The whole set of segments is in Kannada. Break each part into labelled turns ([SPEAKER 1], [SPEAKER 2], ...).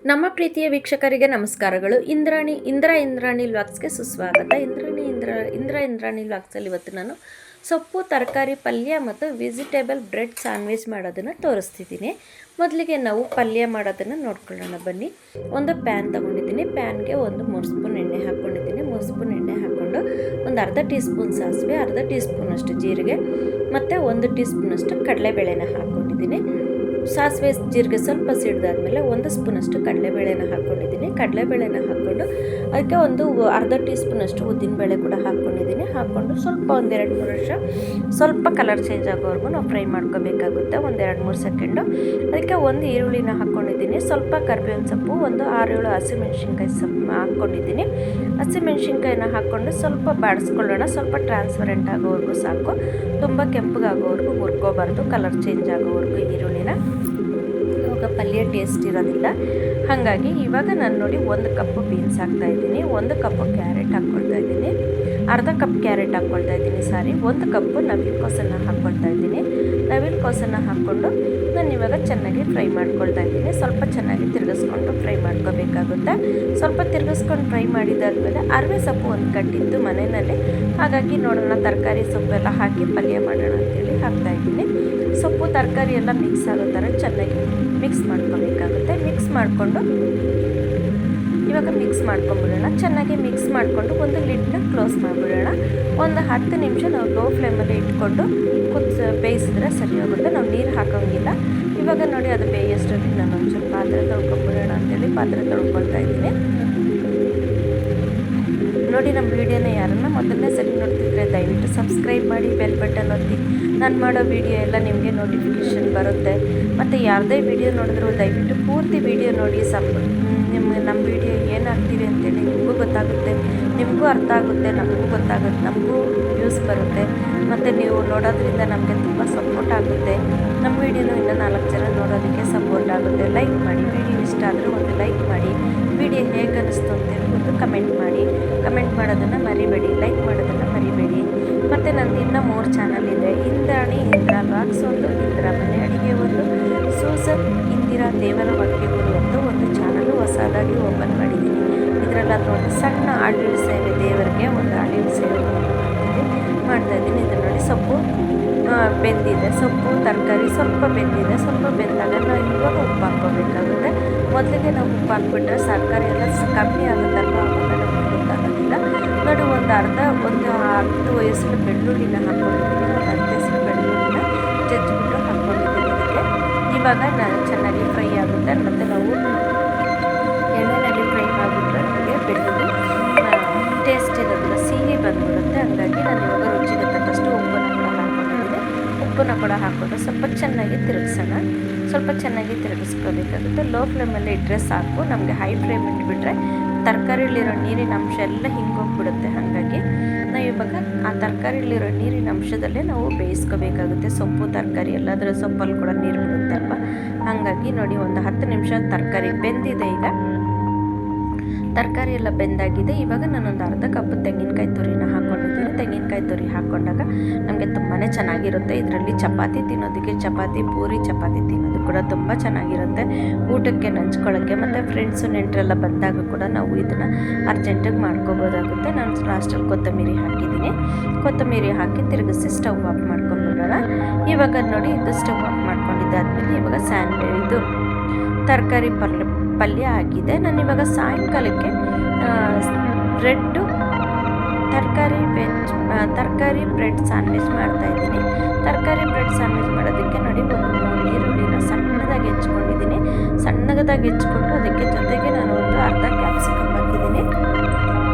[SPEAKER 1] ನಮ್ಮ ಪ್ರೀತಿಯ ವೀಕ್ಷಕರಿಗೆ ನಮಸ್ಕಾರಗಳು. ಇಂದ್ರಾಣಿ ವ್ಲಾಗ್ಸ್ಗೆ ಸುಸ್ವಾಗತ. ಇಂದ್ರಾಣಿ ವ್ಲಾಗ್ಸಲ್ಲಿ ಇವತ್ತು ನಾನು ಸೊಪ್ಪು ತರಕಾರಿ ಪಲ್ಯ ಮತ್ತು ವೆಜಿಟೇಬಲ್ ಬ್ರೆಡ್ ಸ್ಯಾಂಡ್ವಿಚ್ ಮಾಡೋದನ್ನು ತೋರಿಸ್ತಿದ್ದೀನಿ. ಮೊದಲಿಗೆ ನಾವು ಪಲ್ಯ ಮಾಡೋದನ್ನು ನೋಡ್ಕೊಳ್ಳೋಣ ಬನ್ನಿ. ಒಂದು ಪ್ಯಾನ್ ತೊಗೊಂಡಿದ್ದೀನಿ. ಪ್ಯಾನ್ಗೆ ಒಂದು 3 ಸ್ಪೂನ್ ಎಣ್ಣೆ ಹಾಕ್ಕೊಂಡಿದ್ದೀನಿ. 3 ಸ್ಪೂನ್ ಎಣ್ಣೆ ಹಾಕ್ಕೊಂಡು ಒಂದು ಅರ್ಧ ಟೀ ಸ್ಪೂನ್ ಸಾಸಿವೆ, ಅರ್ಧ ಟೀ ಸ್ಪೂನಷ್ಟು ಜೀರಿಗೆ ಮತ್ತು 1 ಟೀ ಸ್ಪೂನಷ್ಟು ಕಡಲೆಬೇಳೆನ ಹಾಕ್ಕೊಂಡಿದ್ದೀನಿ. ಸಾಸಿವೆ ಜೀರಿಗೆ ಸ್ವಲ್ಪ ಸಿಡ್ದಾದ್ಮೇಲೆ 1 ಸ್ಪೂನಷ್ಟು ಕಡಲೆಬೇಳೆನ ಹಾಕ್ಕೊಂಡಿದ್ದೀನಿ. ಕಡಲೆಬೇಳೆನ ಹಾಕ್ಕೊಂಡು ಅದಕ್ಕೆ ಒಂದು ಅರ್ಧ ಟೀ ಸ್ಪೂನಷ್ಟು ಉದ್ದಿನಬೇಳೆ ಕೂಡ ಹಾಕ್ಕೊಂಡಿದ್ದೀನಿ. ಹಾಕ್ಕೊಂಡು ಸ್ವಲ್ಪ 1-2-3 ನಿಮಿಷ ಸ್ವಲ್ಪ ಕಲರ್ ಚೇಂಜ್ ಆಗೋವರೆಗೂ ನಾವು ಫ್ರೈ ಮಾಡ್ಕೋಬೇಕಾಗುತ್ತೆ. 1-2-3 ಸೆಕೆಂಡು. ಅದಕ್ಕೆ ಒಂದು ಈರುಳ್ಳಿನ ಹಾಕ್ಕೊಂಡಿದ್ದೀನಿ. ಸ್ವಲ್ಪ ಕರಿಬೇವಿನ ಸೊಪ್ಪು, ಒಂದು 6-7 ಹಸಿಮೆಣ್ಸಿನ್ಕಾಯಿ ಸೊಪ್ಪು ಹಾಕ್ಕೊಂಡಿದ್ದೀನಿ. ಹಸಿಮೆಣ್ಸಿನ್ಕಾಯಿನ ಹಾಕ್ಕೊಂಡು ಸ್ವಲ್ಪ ಬಾಡಿಸ್ಕೊಳ್ಳೋಣ. ಸ್ವಲ್ಪ ಟ್ರಾನ್ಸ್ಪರೆಂಟ್ ಆಗೋವರೆಗೂ ಸಾಕು. ತುಂಬ ಕೆಂಪಗಾಗೋವರೆಗೂ ಹುರ್ಕೋಬಾರ್ದು, ಕಲರ್ ಚೇಂಜ್ ಆಗೋವರೆಗೂ ಈರುಳ್ಳಿನ. ಇವಾಗ ಪಲ್ಯ ಟೇಸ್ಟ್ ಇರೋದಿಲ್ಲ. ಹಾಗಾಗಿ ಇವಾಗ ನಾನು ನೋಡಿ 1 ಕಪ್ಪು ಬೀನ್ಸ್ ಹಾಕ್ತಾಯಿದ್ದೀನಿ, 1 ಕಪ್ಪು ಕ್ಯಾರೆಟ್ ಹಾಕ್ಕೊಳ್ತಾ ಇದ್ದೀನಿ, ಅರ್ಧ ಕಪ್ ಕ್ಯಾರೆಟ್ ಹಾಕ್ಕೊಳ್ತಾ ಇದ್ದೀನಿ, 1 ಕಪ್ಪು ನವಿಲುಕೋಸನ್ನು ಹಾಕ್ಕೊಳ್ತಾ ಇದ್ದೀನಿ. ನವಿಲುಕೋಸನ್ನು ಹಾಕ್ಕೊಂಡು ನಾನು ಇವಾಗ ಚೆನ್ನಾಗಿ ಫ್ರೈ ಮಾಡ್ಕೊಳ್ತಾ ಇದ್ದೀನಿ. ಸ್ವಲ್ಪ ಚೆನ್ನಾಗಿ ತಿರುಗಿಸ್ಕೊಂಡು ಫ್ರೈ ಮಾಡ್ಕೋಬೇಕಾಗುತ್ತೆ. ಸ್ವಲ್ಪ ತಿರುಗಿಸ್ಕೊಂಡು ಫ್ರೈ ಮಾಡಿದಾದ್ಮೇಲೆ ಅರಿವೆ ಸೊಪ್ಪು ಒಂದು ಕಟ್ಟಿತ್ತು ಮನೆಯಲ್ಲಿ. ಹಾಗಾಗಿ ನೋಡೋಣ ತರಕಾರಿ ಸೊಪ್ಪೆಲ್ಲ ಹಾಕಿ ಪಲ್ಯ ಮಾಡೋಣ ಅಂತೇಳಿ ಹಾಕ್ತಾಯಿದ್ದೀನಿ. ಸೊಪ್ಪು ತರಕಾರಿ ಎಲ್ಲ ಮಿಕ್ಸ್ ಆಗೋ ಥರ ಚೆನ್ನಾಗಿ ಮಿಕ್ಸ್ ಮಾಡ್ಕೋಬೇಕಾಗುತ್ತೆ. ಮಿಕ್ಸ್ ಮಾಡಿಕೊಂಡು ಇವಾಗ ಮಿಕ್ಸ್ ಮಾಡ್ಕೊಂಬಿಡೋಣ. ಚೆನ್ನಾಗಿ ಮಿಕ್ಸ್ ಮಾಡಿಕೊಂಡು ಒಂದು ಲಿಡ್ನ ಕ್ಲೋಸ್ ಮಾಡಿಬಿಡೋಣ. ಒಂದು 10 ನಿಮಿಷ ನಾವು ಲೋ ಫ್ಲೇಮಲ್ಲಿ ಇಟ್ಕೊಂಡು ಬೇಯಿಸಿದ್ರೆ ಸರಿ ಹೋಗುತ್ತೆ. ನಾವು ನೀರು ಹಾಕೋಂಗಿಲ್ಲ. ಇವಾಗ ನೋಡಿ ಅದು ಬೇಯೋಷ್ಟರಲ್ಲಿ ನಾನು ಒಂಚೂರು ಪಾತ್ರೆ ತೊಳ್ಕೊಂಬಿಡೋಣ ಅಂತೇಳಿ ಪಾತ್ರೆ ತೊಳ್ಕೊಳ್ತಾ ಇದ್ದೀನಿ. ನೋಡಿ, ನಮ್ಮ ವೀಡಿಯೋನ ಯಾರನ್ನ ಮೊದಲನೇ ಸರಿ ನೋಡ್ತಿದ್ರೆ ದಯವಿಟ್ಟು ಸಬ್ಸ್ಕ್ರೈಬ್ ಮಾಡಿ, ಬೆಲ್ ಬಟನ್ ಒತ್ತಿ. ನಾನು ಮಾಡೋ ವೀಡಿಯೋ ಎಲ್ಲ ನಿಮಗೆ ನೋಟಿಫಿಕೇಷನ್ ಬರುತ್ತೆ. ಮತ್ತು ಯಾವುದೇ ವೀಡಿಯೋ ನೋಡಿದ್ರು ದಯವಿಟ್ಟು ಪೂರ್ತಿ ವೀಡಿಯೋ ನೋಡಿ. ನಮ್ಮ ವೀಡಿಯೋ ಏನಾಗ್ತಿದೆ ಅಂತೇಳಿ ನಿಮಗೂ ಗೊತ್ತಾಗುತ್ತೆ, ನಿಮಗೂ ಅರ್ಥ ಆಗುತ್ತೆ, ನಮಗೂ ಗೊತ್ತಾಗುತ್ತೆ, ನಮಗೂ ವ್ಯೂಸ್ ಬರುತ್ತೆ. ಮತ್ತು ನೀವು ನೋಡೋದ್ರಿಂದ ನಮಗೆ ತುಂಬ ಸಪೋರ್ಟ್ ಆಗುತ್ತೆ. ನಮ್ಮ ವೀಡಿಯೋನು ಇನ್ನೂ 4 ಜನ ನೋಡೋದಕ್ಕೆ ಸಪೋರ್ಟ್ ಆಗುತ್ತೆ. ಲೈಕ್ ಮಾಡಿ, ವೀಡಿಯೋ ಇಷ್ಟ ಆದರೆ ಒಂದು ಲೈಕ್ ಮಾಡಿ. ವಿಡಿಯೋ ಹೇಗೆ ಅನ್ನಿಸ್ತು ಅಂತೇಳಿ ಒಂದು ಕಮೆಂಟ್ ಮಾಡಿ. ಕಮೆಂಟ್ ಮಾಡೋದನ್ನು ಮರಿಬೇಡಿ, ಲೈಕ್ ಮಾಡೋದನ್ನು ಮರಿಬೇಡಿ. ಮತ್ತು ನಂದು ಇನ್ನೂ 3 ಚಾನಲ್ ಇದೆ. ಇಂದ್ರಾ ವ್ಲಾಗ್ಸ್ ಒಂದು, ಇಂದಿರಾ ಮನೆ ಅಡುಗೆ ಒಂದು, ಸೂಸನ್ ಇಂದಿರಾ ದೇವರ ವಾಕ್ಯಗಳು ಅಂತ ಒಂದು ಚಾನಲ್ ಹೊಸದಾಗಿ ಓಪನ್ ಮಾಡಿದ್ದೀನಿ. ಇದರೆಲ್ಲ ನೋಡಿ ಸಣ್ಣ ಆಡಳಿತ ಸೇವೆ, ದೇವರಿಗೆ ಒಂದು ಆಡಳಿತ ಸೇವೆ ಮಾಡ್ತಾಯಿದ್ದೀನಿ. ಇದು ನೋಡಿ ಸೊಪ್ಪು ಬೆಂದಿದೆ, ಸೊಪ್ಪು ತರಕಾರಿ ಸ್ವಲ್ಪ ಬೆಂದಿದೆ. ಸ್ವಲ್ಪ ಬೆಂದಾಗ ನಾವು ಇವಾಗ ಉಪ್ಪು ಹಾಕ್ಕೋಬೇಕಾಗುತ್ತೆ. ಮೊದಲಿಗೆ ನಾವು ಉಪ್ಪು ಹಾಕ್ಬಿಟ್ರೆ ತರಕಾರಿ ಎಲ್ಲ ಕಮ್ಮಿ ಆಗುತ್ತಲ್ವ, ಆವಾಗ ನಮಗೆ ಗೊತ್ತಾಗೋದಿಲ್ಲ. ನೋಡಿ ಒಂದು 10 ಹೆಸರು ಬೆಳ್ಳುಳ್ಳಿನ ಹಾಕ್ಕೊಂಡಿದ್ದೀನಿ. ಒಂದು 10 ಹೆಸರು ಬೆಳ್ಳುಳ್ಳಿನ ಜಜ್ಜಿಬಿಟ್ಟು ಹಾಕ್ಕೊಂಡಿದ್ದೀನಿ. ಇದಕ್ಕೆ ಇವಾಗ ಚೆನ್ನಾಗಿ ಫ್ರೈ ಆಗುತ್ತೆ. ಮತ್ತು ನಾವು ಎಣ್ಣೆಯಲ್ಲಿ ಫ್ರೈ ಮಾಡಿಬಿಟ್ರೆ ನಮಗೆ ಬೆಳ್ಳುಳ್ಳಿ ಟೇಸ್ಟ್ ಇರೋದಿಲ್ಲ, ಸಿಹಿ ಬಂದ್ಬಿಡುತ್ತೆ. ಹಾಗಾಗಿ ನಾನು ಇವಾಗ ರುಚಿಗೆ ತಕ್ಕಷ್ಟು ಉಪ್ಪನ್ನು ಕೂಡ ಹಾಕ್ಕೊಂಡು ಸ್ವಲ್ಪ ಚೆನ್ನಾಗಿ ತಿರುಗಿಸೋಣ. ಸ್ವಲ್ಪ ಚೆನ್ನಾಗಿ ತಿರುಗಿಸ್ಕೋಬೇಕಾಗುತ್ತೆ. ಲೋ ಫ್ಲೇಮಲ್ಲಿ ಇಟ್ಟರೆ ಸಾಕು. ನಮಗೆ ಹೈ ಫ್ಲೇಮ್ ಇಟ್ಬಿಟ್ರೆ ತರಕಾರಿಲಿರೋ ನೀರಿನ ಅಂಶ ಎಲ್ಲ ಹಿಂಗೋಗ್ಬಿಡುತ್ತೆ. ಹಾಗಾಗಿ ನಾವು ಇವಾಗ ಆ ತರಕಾರಿಲಿರೋ ನೀರಿನ ಅಂಶದಲ್ಲೇ ನಾವು ಬೇಯಿಸ್ಕೋಬೇಕಾಗುತ್ತೆ. ಸೊಪ್ಪು ತರಕಾರಿ ಎಲ್ಲದರ ಸೊಪ್ಪಲ್ಲಿ ಕೂಡ ನೀರು ಬಿಡುತ್ತಲ್ವ. ಹಾಗಾಗಿ ನೋಡಿ ಒಂದು 10 ನಿಮಿಷ ತರಕಾರಿ ಬೆಂದಿದೆ. ಈಗ ತರಕಾರಿ ಎಲ್ಲ ಬೆಂದಾಗಿದೆ. ಇವಾಗ ನಾನೊಂದು ಅರ್ಧ ಕಪ್ ತೆಂಗಿನಕಾಯಿ ತುರಿನ ಹಾಕ್ಕೊಂಡಿದ್ದೀನಿ. ತೆಂಗಿನಕಾಯಿ ತುರಿ ಹಾಕ್ಕೊಂಡಾಗ ನಮಗೆ ತುಂಬಾ ಚೆನ್ನಾಗಿರುತ್ತೆ. ಇದರಲ್ಲಿ ಚಪಾತಿ ತಿನ್ನೋದಕ್ಕೆ, ಪೂರಿ ಚಪಾತಿ ತಿನ್ನೋದು ಕೂಡ ತುಂಬ ಚೆನ್ನಾಗಿರುತ್ತೆ. ಊಟಕ್ಕೆ ನಂಚ್ಕೊಳ್ಳೋಕ್ಕೆ ಮತ್ತು ಫ್ರೆಂಡ್ಸು ನೆಂಟರೆಲ್ಲ ಬಂದಾಗ ಕೂಡ ನಾವು ಇದನ್ನು ಅರ್ಜೆಂಟಾಗಿ ಮಾಡ್ಕೋಬೋದಾಗುತ್ತೆ. ನಾನು ಲಾಸ್ಟಲ್ಲಿ ಕೊತ್ತಂಬರಿ ಹಾಕಿದ್ದೀನಿ. ಕೊತ್ತಂಬರಿ ಹಾಕಿ ತಿರುಗಿಸಿ ಸ್ಟವ್ ಆಫ್ ಮಾಡ್ಕೊಂಡ್ಬಿಡೋಣ. ಇವಾಗ ನೋಡಿ ಇದು ಸ್ಟವ್ ಆಫ್ ಮಾಡ್ಕೊಂಡಿದ್ದಾದ್ಮೇಲೆ ಇವಾಗ ಇದು ತರಕಾರಿ ಪಲ್ಯ ಆಗಿದೆ. ನಾನಿವಾಗ ಸಾಯಂಕಾಲಕ್ಕೆ ತರಕಾರಿ ಬ್ರೆಡ್ ಸ್ಯಾಂಡ್ವಿಚ್ ಮಾಡ್ತಾಯಿದ್ದೀನಿ. ತರಕಾರಿ ಬ್ರೆಡ್ ಸ್ಯಾಂಡ್ವಿಚ್ ಮಾಡೋದಕ್ಕೆ ನೋಡಿ ಒಂದು 3 ಈರುಳ್ಳಿನ ಸಣ್ಣದಾಗಿ ಹೆಚ್ಕೊಂಡಿದ್ದೀನಿ. ಸಣ್ಣದಾಗಿ ಹೆಚ್ಕೊಂಡು ಅದಕ್ಕೆ ಜೊತೆಗೆ ನಾನು ಒಂದು ಅರ್ಧ ಕ್ಯಾಪ್ಸಿಕಮ್ ಹಾಕಿದ್ದೀನಿ.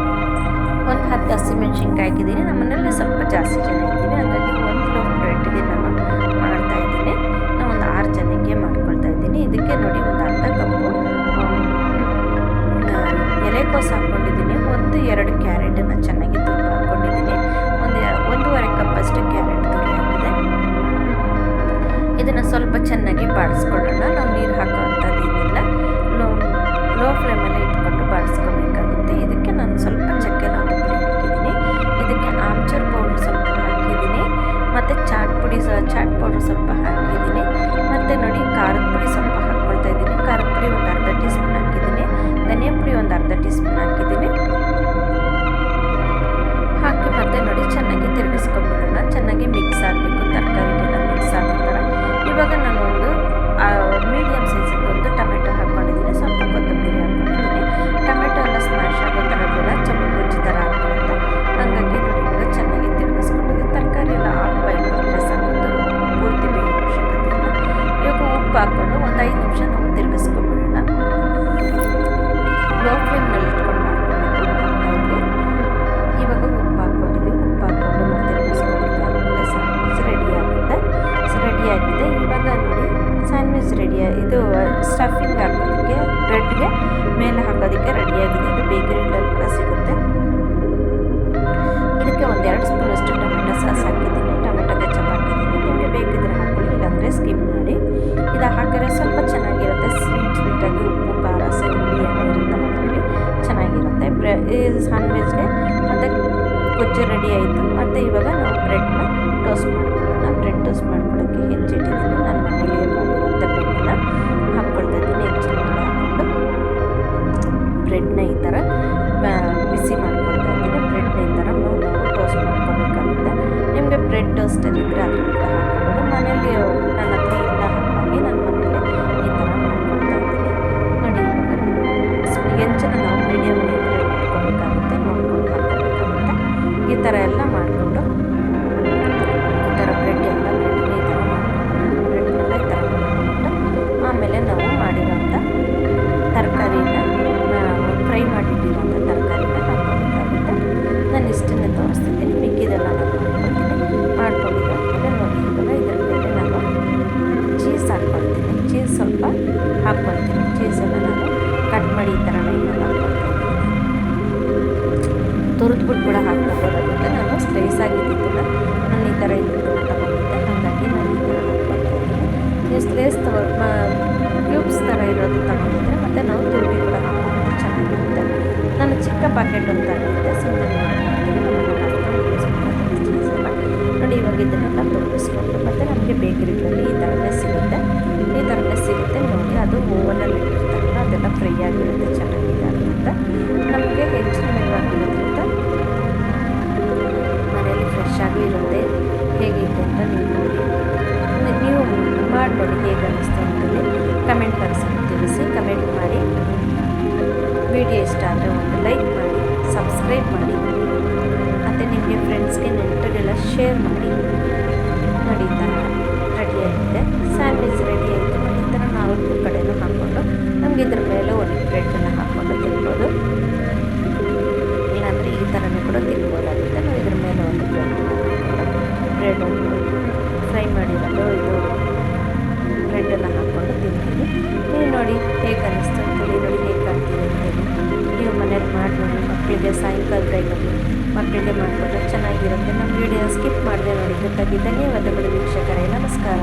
[SPEAKER 1] ಒಂದು 10 ಹಸಿಮೆಣ್ಸಿನ್ಕಾಯಿ ಹಾಕಿದ್ದೀನಿ. ನಮ್ಮ ಮನೇಲಿ ಸ್ವಲ್ಪ ಜಾಸ್ತಿ ಜನ ಇದ್ದೀನಿ, ಹಾಗಾಗಿ 1 ಲೋಫ್ ಬ್ರೆಡ್ಗೆ ನಾನು ಮಾಡ್ತಾಯಿದ್ದೀನಿ. ನಾನು ಒಂದು 6 ಜನಕ್ಕೆ ಮಾಡ್ಕೊಳ್ತಾ ಇದ್ದೀನಿ. ಇದಕ್ಕೆ ನೋಡಿ ಒಂದು ಅರ್ಧ ಕಪ್ಪು ಎಲೆಕೋಸು ಹಾಕ್ಕೊಂಡಿದ್ದೀನಿ. 1-2 ಕ್ಯಾರೆಟನ್ನು ಚೆನ್ನಾಗಿ ತುರಿದು ಹಾಕ್ಕೊಂಡಿದ್ದೀನಿ. 1.5 ಕಪ್ಪಷ್ಟು ಕ್ಯಾರೆಟ್ ತುರಿ ಆಗಿದೆ. ಇದನ್ನು ಸ್ವಲ್ಪ ಚೆನ್ನಾಗಿ ಬಾಡಿಸ್ಕೊಳ್ಳೋಣ. ನಾವು ನೀರು ಹಾಕೋವಂಥದ್ದೇನಿಲ್ಲ. ಲೋ ಫ್ಲೇಮಲ್ಲಿ ಇಟ್ಕೊಂಡು ಬಾಡಿಸ್ಕೋಬೇಕಾಗುತ್ತೆ. ಇದಕ್ಕೆ ನಾನು ಸ್ವಲ್ಪ ಚಕ್ಕೆ ಲವಂಗ ಪುಡಿ ಹಾಕಿದ್ದೀನಿ. ಇದಕ್ಕೆ ಆಮ್ಚೂರ್ ಪೌಡ್ರ್ ಸ್ವಲ್ಪ ಹಾಕಿದ್ದೀನಿ. ಮತ್ತು ಚಾಟ್ ಪೌಡ್ರ್ ಸ್ವಲ್ಪ ಹಾಕಿದ್ದೀನಿ. ಮತ್ತು ನೋಡಿ ಖಾರದ ಪುಡಿ ಸ್ವಲ್ಪ ಹಾಕ್ಕೊಳ್ತಾ ಇದ್ದೀನಿ. ಖಾರದ ಪುಡಿ ಒಂದು ಅರ್ಧ ಟೀ ಸ್ಪೂನ್ ಹಾಕಿದ್ದೀನಿ. ಟೀ ಸ್ಪೂನ್ ಹಾಕಿದ್ದೀನಿ. ಹಾಕಿ ಮತ್ತೆ ನೋಡಿ ಚೆನ್ನಾಗಿ ತಿರುಗಿಸ್ಕೊಂಡ್ಬಿಡೋಣ. ಚೆನ್ನಾಗಿ ಮಿಕ್ಸ್ ಆಗಬೇಕು, ತರಕಾರಿಗೆಲ್ಲ ಮಿಕ್ಸ್ ಆಗೋ ಥರ. ಇವಾಗ ನಾನು ಒಂದು ಮೀಡಿಯಮ್ ಸೈಜಿಗೆ ಒಂದು ಟೊಮೆಟೊ ಹಾಕ್ಕೊಂಡಿದ್ದೀನಿ, ಸ್ವಲ್ಪ ಕೊತ್ತಂಬರಿ ಹಾಕ್ಕೊಂಡಿದ್ದೀನಿ. ಟೊಮೆಟೊ ಎಲ್ಲ ಸ್ಮ್ಯಾಶ್ ಆಗೋ ಥರ ಬೇಡ, ಚಪ್ಪು ಗೊಜ್ಜು ಥರ ಹಾಕ್ಬಿಡುತ್ತೆ. ಹಾಗಾಗಿ ನೋಡಿ ಇವಾಗ ಚೆನ್ನಾಗಿ ತಿರುಗಿಸ್ಕೊಂಡಿದ್ದೀನಿ. ತರಕಾರಿ ಎಲ್ಲ ಹಾಫ್ ಬಾಯ್ಲ್ ಮಾಡಿದ್ರೆ ಸಾಕು, ಪೂರ್ತಿ ಬೇಯೋ ಅವಶ್ಯಕತೆ ಇಲ್ಲ. ಇವಾಗ ಉಪ್ಪು ಹಾಕ್ಕೊಂಡು ಒಂದು 5 ನಿಮಿಷ ನಾವು ತಿರುಗಿಸ್ಕೊಂಡ್ಬಿಡೋಣ. ಲೋ ಫ್ಲೇಮ್ನಲ್ಲಿ ಇಟ್ಕೊಂಡು ಮಾಡ್ಕೊಬೇಕು. ಇವಾಗ ಉಪ್ಪು ಹಾಕ್ಕೊಂಡಿದ್ದೀವಿ. ಉಪ್ಪು ಹಾಕ್ಕೊಂಡು ನಾವು ತಿರುಗಿಸ್ಕೊಂಡಿದ್ದಾದ್ಮೇಲೆ ಸ್ಯಾಂಡ್ವಿಚ್ ರೆಡಿಯಾಗಿದೆ. ಇವಾಗ ನೋಡಿ ಸ್ಯಾಂಡ್ವಿಚ್ ಇದು ಸ್ಟಫಿಂಗ್ ಹಾಕೋದಕ್ಕೆ, ಬ್ರೆಡ್ಗೆ ಮೇಲೆ ಹಾಕೋದಕ್ಕೆ ರೆಡಿಯಾಗಿದೆ. ಇದು ಬೇಕರಿಗಳಲ್ಲಿ ಕೂಡ ಸಿಗುತ್ತೆ. ಇದಕ್ಕೆ ಒಂದು 2 ಸ್ಪೂನಷ್ಟು ಟೊಮೆಟೊ ಸಾಸ್ ಹಾಕಿದ್ದೀನಿ, ಟೊಮೆಟೊ ಕೆಚಪ್ ಹಾಕಿದ್ದೀನಿ. ನಿಮಗೆ ಬೇಕಿದ್ರೆ ಹಾಕೊಳ್ಳಿ, ಇಲ್ಲಾಂದರೆ ಸ್ಕಿಪ್ ಮಾಡಿ. ಇದು ಹಾಕಿದ್ರೆ ಸ್ವಲ್ಪ ಚೆನ್ನಾಗಿರುತ್ತೆ, ಸ್ವೀಟಾಗಿ ಉಪ್ಪು ಖಾರ ಹುಳಿ ಎಲ್ಲ ಇರುತ್ತೆ ನಮಗೆ, ಚೆನ್ನಾಗಿರುತ್ತೆ. ಈ ಸ್ಯಾಂಡ್ವಿಚ್ಗೆ ಮತ್ತು ಗೊಜ್ಜು ರೆಡಿ ಆಯಿತು. ಮತ್ತು ಇವಾಗ ನಾವು ಬ್ರೆಡ್ನ ಟೋಸ್ಟ್ ಮಾಡ್ಕೊಳ್ಳೋಣ. ಬ್ರೆಡ್ ಟೋಸ್ಟ್ ಮಾಡ್ಕೊಳ್ಳೋಕ್ಕೆ ಹೆಚ್ಚಿಟ್ಟಿದ್ದೀನಿ. ನಾನು ಮನೇಲಿ ಮಾಡಿರುವಂಥ ಬ್ರೆಡ್ನ ಹಾಕ್ಕೊಳ್ತಾ ಇದ್ದೀನಿ. ಹೆಚ್ಚಿಟ್ಟಿಲ್ಲ ಹಾಕ್ಕೊಂಡು ಬ್ರೆಡ್ನ ಈ ಥರ ಬಿಸಿ ಮಾಡ್ಕೊಳ್ತಾ ಇದ್ದೀನಿ. ಬ್ರೆಡ್ನ ಈ ಥರ ನಾವು ಟೋಸ್ಟ್ ಮಾಡ್ಕೊಬೇಕಾಗುತ್ತೆ. ನಿಮಗೆ ಬ್ರೆಡ್ ಟೋಸ್ಟರ್ ಇದ್ದರೆ ಅದು ಕೂಡ ಹಾಕ್ಬೋದು. ಮನೇಲಿ ನನ್ನ ಹತ್ರ ಇಲ್ಲ, ಹಾಗಾಗಿ ನಾನು ಮನೇಲಿ ಈ ಥರ ಮಾಡ್ಕೊಳ್ತಾ ಇದ್ದೀನಿ. ನೋಡಿ ಹೆಂಚನ್ನು ನಾವು ಮೀಡಿಯಮ್ ಫ್ಲೇಮಲ್ಲಿ ಇಟ್ಕೊಬೇಕಾಗುತ್ತೆ, ನೋಡ್ಕೊಂಡು ಹಾಕ್ಕೋಬೇಕಾಗುತ್ತೆ. ಈ ಥರ ಎಲ್ಲ ಮಾಡಿಕೊಂಡು ಈ ಥರ ಬ್ರೆಡ್ನೆಲ್ಲ ಈ ಥರ ಮಾಡ್ಕೊಂಡು ಬ್ರೆಡ್ನೆಲ್ಲ ಈ ಥರ ಮಾಡ್ಕೊಂಡು ಆಮೇಲೆ ನಾವು ಮಾಡಿರೋಂಥ ತರಕಾರಿನ ಫ್ರೈ ಮಾಡಿಟ್ಟಿರೋಂಥ ತರಕಾರಿನ ಹಾಕ್ಕೋಬೇಕಾಗುತ್ತೆ. ನಾನು ಇಷ್ಟನ್ನೇ ತೋರಿಸ್ತಿದ್ದೀನಿ, ಮಿಕ್ಕಿದೆಲ್ಲ ನಾನು ಮಾಡ್ಕೊಂಡಿದ್ದಾದ್ಮೇಲೆ ನೋಡಿ ಇವಾಗ ಇದ್ರ ಮೇಲೆ ನಾನು ಚೀಸ್ ಹಾಕ್ಕೊಳ್ತೀನಿ. ಚೀಸ್ ಸ್ವಲ್ಪ ಹಾಕ್ಕೊಳ್ತೀನಿ. ಚೀಸನ್ನು ನಾನು ಕಟ್ ಮಾಡಿ ಈ ಥರ ಲೈನಲ್ಲಿ ಹಾಕ್ಕೊಳ್ತಾ ಇದ್ದೀನಿ. ತುರಿದ್ಬಿಟ್ಟು ಕೂಡ ಹಾಕ್ಕೋಬೋದಾಗುತ್ತೆ. ನಾನು ಸ್ಲೈಸ್ ಆಗಿದ್ದಿದ್ದಿಲ್ಲ, ನಾನು ಈ ಥರ ಇದ್ದಿದ್ದನ್ನು ತಗೊಂಡಿದ್ದೆ, ಹಾಗಾಗಿ ನಾನು ಈ ಥರ ಹಾಕ್ಕೊಳ್ತಾ ಇದ್ದೀನಿ. ನೀವು ಸ್ಲೈಸ್ ಕ್ಯೂಬ್ಸ್ ಥರ ಇರೋದು ತಗೊಂಡಿದ್ದರೆ ಮತ್ತು ನಾವು ತುರುಗಿ ಕೂಡ ಹಾಕ್ಕೊಂಡು ಚೆನ್ನಾಗಿರುತ್ತೆ. ನಾನು ಚಿಕ್ಕ ಪ್ಯಾಕೆಟ್ ಅಂತ ತಗೊಂಡಿದ್ದೆ, ಸುಮ್ಮನೆ ಚೀಸನ್ನು ನೋಡಿ. ಇವಾಗ ಇದನ್ನೆಲ್ಲ ತೊಳಗಿಸ್ಕೊಂಡು ಮತ್ತು ನಮಗೆ ಬೇಕರಿಗಳಲ್ಲಿ ಈ ಥರನೇ ಸಿಗುತ್ತೆ ನೋಡಿ. ಅದು ಓವನಲ್ಲಿ ಇಟ್ಟಿರ್ತಾರಲ್ಲ, ಅದೆಲ್ಲ ಫ್ರೈ ಆಗಿರುತ್ತೆ, ಚೆನ್ನಾಗಿರುತ್ತೆ. ನಮಗೆ ಹೆಚ್ಚಿನ ಆಗಿರೋದ್ರಿಂದ ಮನೆಯಲ್ಲಿ ಫ್ರೆಶ್ ಆಗಿ ಇರುತ್ತೆ. ಹೇಗಿದೆ ಅಂತ ನೀವು ಮಾಡಿ ನೋಡಿ, ಹೇಗೆ ಅನ್ನಿಸ್ತು ಅಂತೇಳಿ ಕಮೆಂಟ್ ಬಾಕ್ಸಲ್ಲಿ ತಿಳಿಸಿ. ಕಮೆಂಟ್ ಮಾಡಿ, ವಿಡಿಯೋ ಇಷ್ಟ ಆದರೆ ಒಂದು ಲೈಕ್ ಮಾಡಿ, ಸಬ್ಸ್ಕ್ರೈಬ್ ಮಾಡಿ, ಮತ್ತು ನಿಮಗೆ ಫ್ರೆಂಡ್ಸ್ಗೆ ನೆಂಟರಿಗೆಲ್ಲ ಶೇರ್ ಮಾಡಿ. ನೋಡಿ ಈ ಥರ ರೆಡಿಯಾಗಿದೆ, ಸ್ಯಾಂಡ್ವಿಚ್ ರೆಡಿ ಆಯಿತು. ನೋಡಿ ಈ ಥರ 4 ಕಡೆಯೂ ಹಾಕ್ಕೊಂಡು ನಮಗೆ ಇದ್ರ ಮೇಲೆ ಒಂದು ಬ್ರೆಡ್ಡನ್ನು ಹಾಕ್ಕೊಂಡು ತಿನ್ಬೋದು, ಇಲ್ಲಾಂದರೆ ಈ ಥರನೂ ಕೂಡ ತಿನ್ಬೋದಾಗುತ್ತೆ. ನಾವು ಇದ್ರ ಮೇಲೆ ಒಂದು ಬ್ರೆಡ್ ಫ್ರೈ ಮಾಡಿರೋದು ಇದು ಬ್ರೆಡ್ಡನ್ನು ಹಾಕ್ಕೊಂಡು ತಿಂತೀನಿ. ನೀವು ನೋಡಿ ಹೇಗೆ ಅನ್ನಿಸ್ತು ಅಂತೇಳಿ, ನೋಡಿ ಹೇಗೆ ಕಾಣ್ತೀವಿ ಅಂತೇಳಿ ನೀವು ಮನೇಲಿ ಮಾಡಿ ನೋಡಿ. ಮಕ್ಕಳಿಗೆ ಸಾಯಂಕಾಲ ಟೈಮಲ್ಲಿ ಮಕ್ಕಳಿಗೆ ಮಾಡಿಕೊಟ್ರೆ ಚೆನ್ನಾಗಿರುತ್ತೆ. ನಮ್ಮ ವಿಡಿಯೋ ಸ್ಕಿಪ್ ಮಾಡಿದೆ ನೋಡಿ. ಗೊತ್ತಾಗಿ ಧನ್ಯವಾದಗಳು ವೀಕ್ಷಕರೇ, ನಮಸ್ಕಾರ.